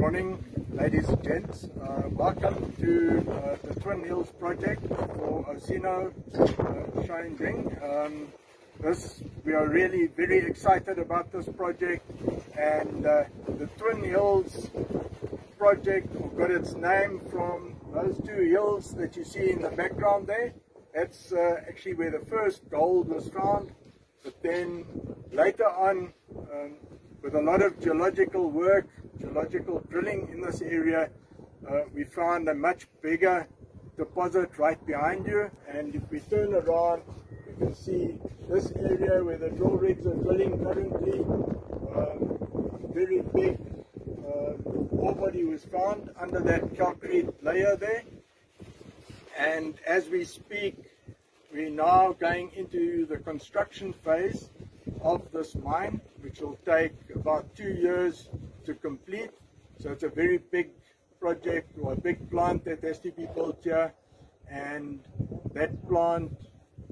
Morning, ladies and gents. Welcome to the Twin Hills project for Osino Shine Ring. We are really very excited about this project, and the Twin Hills project got its name from those two hills that you see in the background there. That's actually where the first gold was found, but then later on, with a lot of geological work, geological drilling in this area, we found a much bigger deposit right behind you. And if we turn around, you can see this area where the drill rigs are drilling currently. Very big ore body was found under that calcrete layer there. And as we speak, we're now going into the construction phase of this mine, which will take about 2 years to complete. So it's a very big project, or a big plant that has to be built here. And that plant,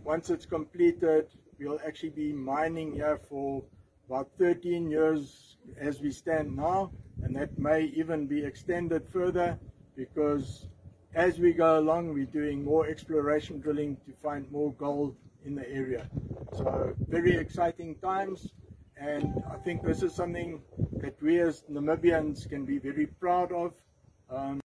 once it's completed, we'll actually be mining here for about 13 years as we stand now, and that may even be extended further, because as we go along, we're doing more exploration drilling to find more gold in the area. So very exciting times, and I think this is something that we as Namibians can be very proud of.